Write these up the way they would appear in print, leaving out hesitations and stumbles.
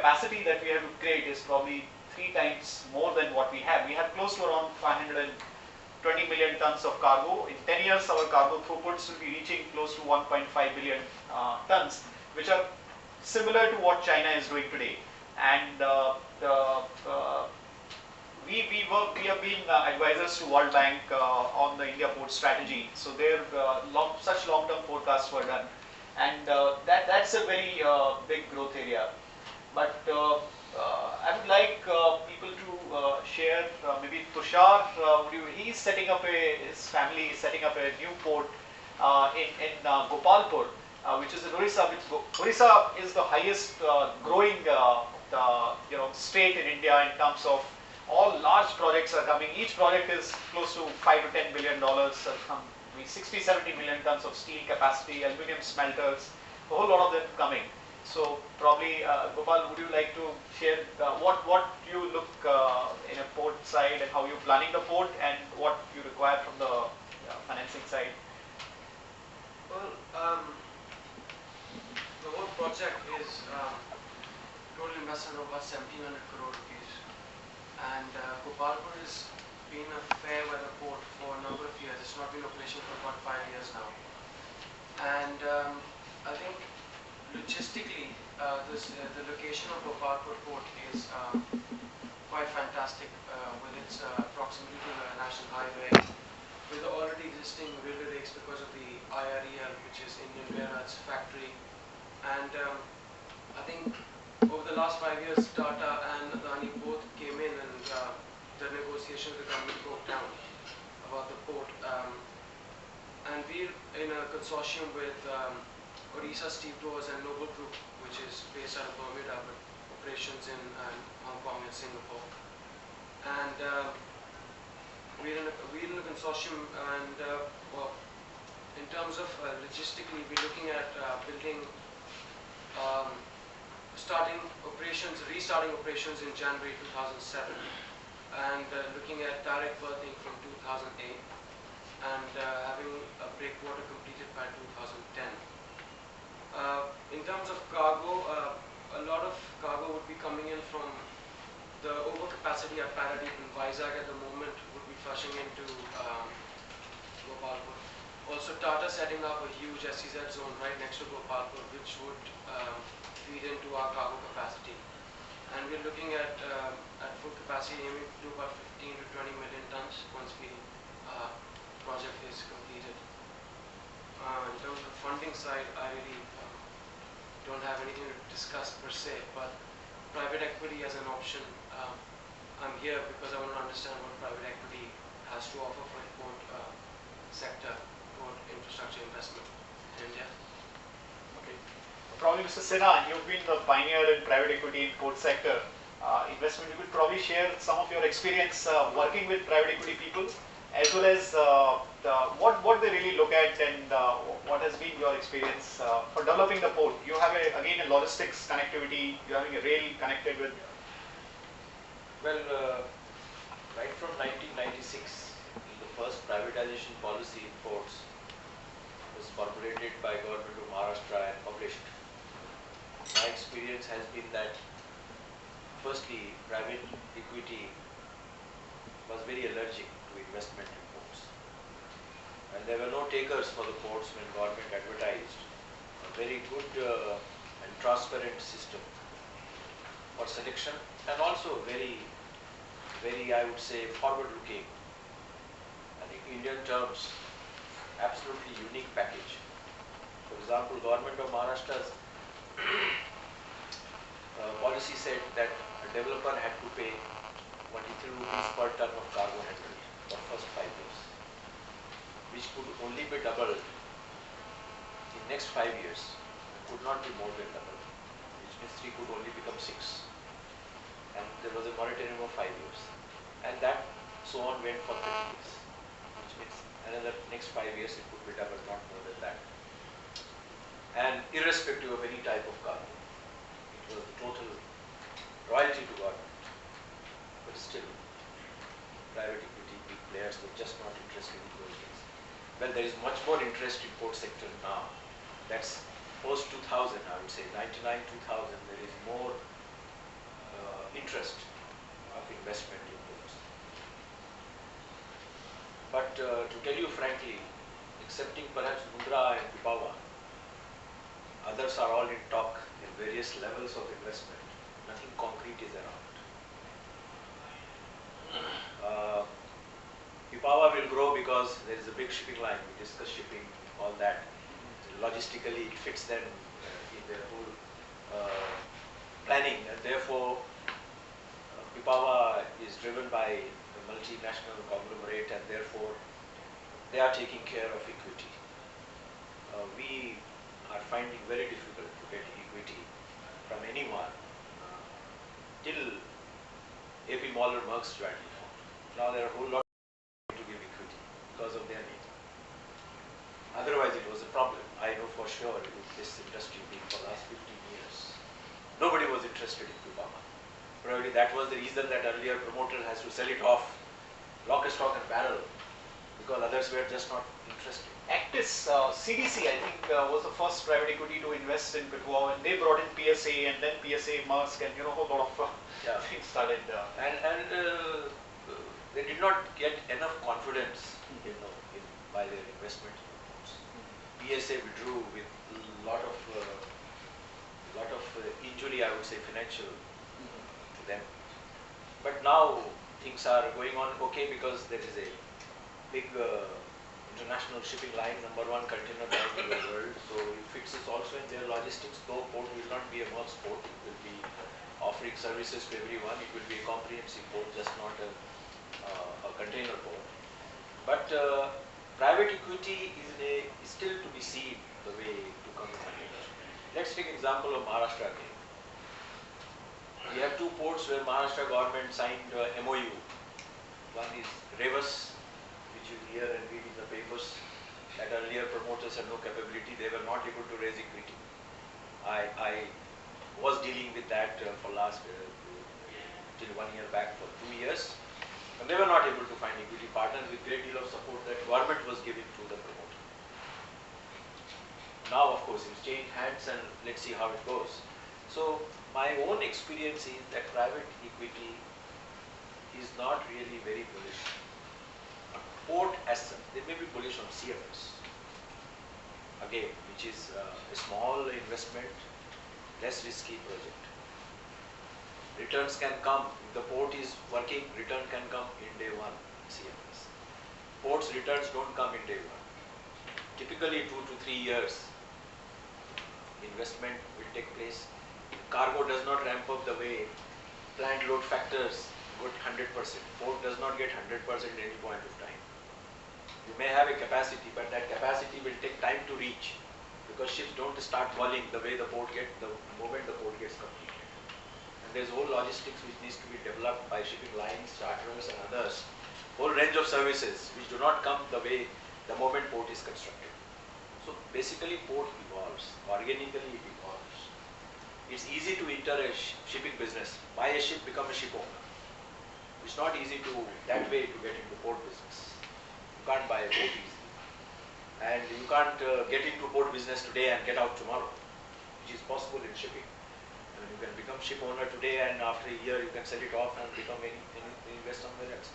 capacity that we have to create is probably 3 times more than what we have. We have close to around 520 million tons of cargo. In 10 years, our cargo throughputs will be reaching close to 1.5 billion tons, which are similar to what China is doing today. And we have been advisors to World Bank on the India port strategy. So there such long-term forecasts were done, and that's a very big growth area. But I would like people to share. Maybe Tushar, he's setting up his family is setting up a new port in Gopalpur, which is in Orissa. Orissa is the highest growing state in India in terms of all large projects are coming. Each project is close to $5 to $10 billion. 60-70 million tons of steel capacity, aluminum smelters, a whole lot of them coming. So probably, Gopal, would you like to share what you look in a port side and how you're planning the port and what you require from the financing side? Well, the whole project is total investment of about 1,700 crore rupees, and Gopalpur has been a fair weather port for a number of years. It's not been operational for about 5 years now, and I think logistically, the location of Gopalpur port is quite fantastic with its proximity to the national highway, with the already existing railway rakes because of the IREL, which is Indian Railways factory. And I think over the last 5 years, Tata and Adani both came in, and the negotiations with the government broke down about the port. And we're in a consortium with Odisha Steel Doors and Noble Group, which is based out of Bermuda, but operations in Hong Kong and Singapore. And we're in a consortium, and well, in terms of logistically, we're looking at restarting operations in January 2007, and looking at direct berthing from 2008, and having a breakwater completed by 2010. In terms of cargo, a lot of cargo would be coming in from the overcapacity at Paradip and Vizag at the moment would be flushing into Gopalpur. Also, Tata setting up a huge SEZ zone right next to Gopalpur, which would feed into our cargo capacity. And we're looking at full capacity, aiming to do about 15 to 20 million tons once the project is completed. In terms of the funding side, I really don't have anything to discuss per se, but private equity as an option, I'm here because I want to understand what private equity has to offer for the port sector, port infrastructure investment in India. Okay. Probably Mr. Sinha, you've been the pioneer in private equity in port sector investment. You could probably share some of your experience working with private equity people, as well as what they really look at, and what has been your experience for developing the port. You have again a logistics connectivity, you're having a rail connected with. Well, right from 1996, the first privatization policy in ports was formulated by Government of Maharashtra and published. My experience has been that, firstly, private equity was very allergic to investment in ports, and there were no takers for the ports when government advertised a very good and transparent system for selection, and also very, I would say, forward-looking, I think Indian terms, absolutely unique package. For example, Government of Maharashtra's policy said that a developer had to pay 23 rupees per ton of cargo handled for first 5 years, which could only be doubled in next 5 years, and could not be more than double, which means 3 could only become 6. And there was a moratorium of 5 years, and that so on went for 30 years, which means another next 5 years it could be doubled, not more than that. And irrespective of any type of cargo, it was the total royalty to government. But still, private equity, big players were just not interested in those things. Well, there is much more interest in port sector now. That's post 2000, I would say, 99, 2000, there is more interest of investment in ports. But to tell you frankly, excepting perhaps Mundra and Pipavav, others are all in talk in various levels of investment. Nothing concrete is around. Pipavav will grow because there is a big shipping line. We discuss shipping, all that. Logistically, it fits them in their whole planning, and therefore Pipavav is driven by a multinational conglomerate, and therefore they are taking care of equity. We are finding very difficult to get equity from anyone till AP Moller Merck's jointly formed. Now there are a whole lot to give equity because of their need. Otherwise it was a problem. I know for sure with this industry being for the last 15 years, nobody was interested in Pipavav. Probably that was the reason that earlier promoter has to sell it off lock, stock and barrel, because others were just not interested. Actis, CDC, I think, was the first private equity to invest in Pipavav, and they brought in PSA, and then PSA, Maersk, and a whole lot of things started. They did not get enough confidence, by their investment in ports. PSA withdrew with a lot of injury, I would say, financial to them. But now things are going on okay because there is a big international shipping line, #1 container line in the world. So it fits us also in their logistics. Though port will not be a Maersk port, it will be offering services to everyone. It will be a comprehensive port, just not a container port. But private equity is still to be seen the way to come in the picture. Let's take example of Maharashtra again. We have two ports where Maharashtra government signed MOU. One is Revas, which you hear and read in the papers, that earlier promoters had no capability, they were not able to raise equity. I was dealing with that for last, till 1 year back, for 2 years, and they were not able to find equity partners with great deal of support that government was giving to the promoter. Now, of course, it's changed hands, and let's see how it goes. So, my own experience is that private equity is not really very bullish. Port as such, they may be bullish on CFS, again, which is a small investment, less risky project. Returns can come, if the port is working, return can come in day one, CFS. Ports returns don't come in day one. Typically 2 to 3 years investment will take place. Cargo does not ramp up the way planned load factors got 100%. Port does not get 100% at any point of time. You may have a capacity, but that capacity will take time to reach, because ships don't start calling the way the port gets, the moment the port gets completed. And there's whole logistics which needs to be developed by shipping lines, charterers and others. Whole range of services which do not come the way the moment port is constructed. So basically port evolves, organically it evolves. It's easy to enter a shipping business, buy a ship, become a ship owner. It's not easy to, that way, to get into port business. You can't buy a boat easily. And you can't get into port business today and get out tomorrow, which is possible in shipping. I mean, you can become ship owner today, and after a year you can sell it off and become invest somewhere else.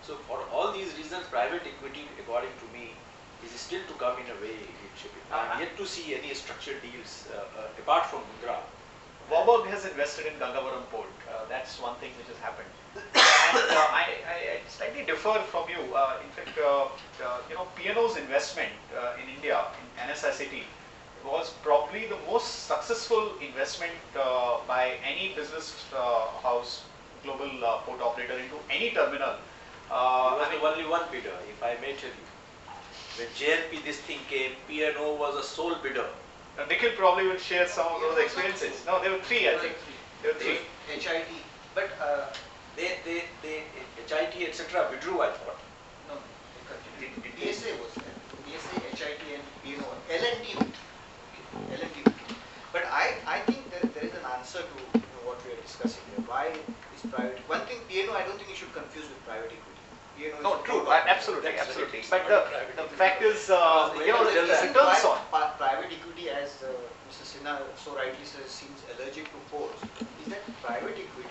So for all these reasons, private equity, according to me, is still to come in a way in shipping. I am yet to see any structured deals apart from Mundra. Warburg has invested in Gangavaram port. That's one thing which has happened. And I slightly differ from you. In fact, P&O's investment in India, in NSICT, was probably the most successful investment by any business house, global port operator into any terminal. Only one bidder, if I may tell you. When JNP this thing came, P&O was a sole bidder. Nikhil probably will share some of those experiences. No, there were three, I think. There were three. HIT, but They HIT, etc. withdrew, I thought. no, PSA was there. PSA, HIT and P&O. L&T withdrew. L&T withdrew. But I think that there is an answer to what we are discussing here. Why is private? One thing, P&O, I don't think you should confuse with private equity. No, true, absolutely. But the fact is, the returns on private equity, as Mr. Sinha so rightly says, seems allergic to ports, is that private equity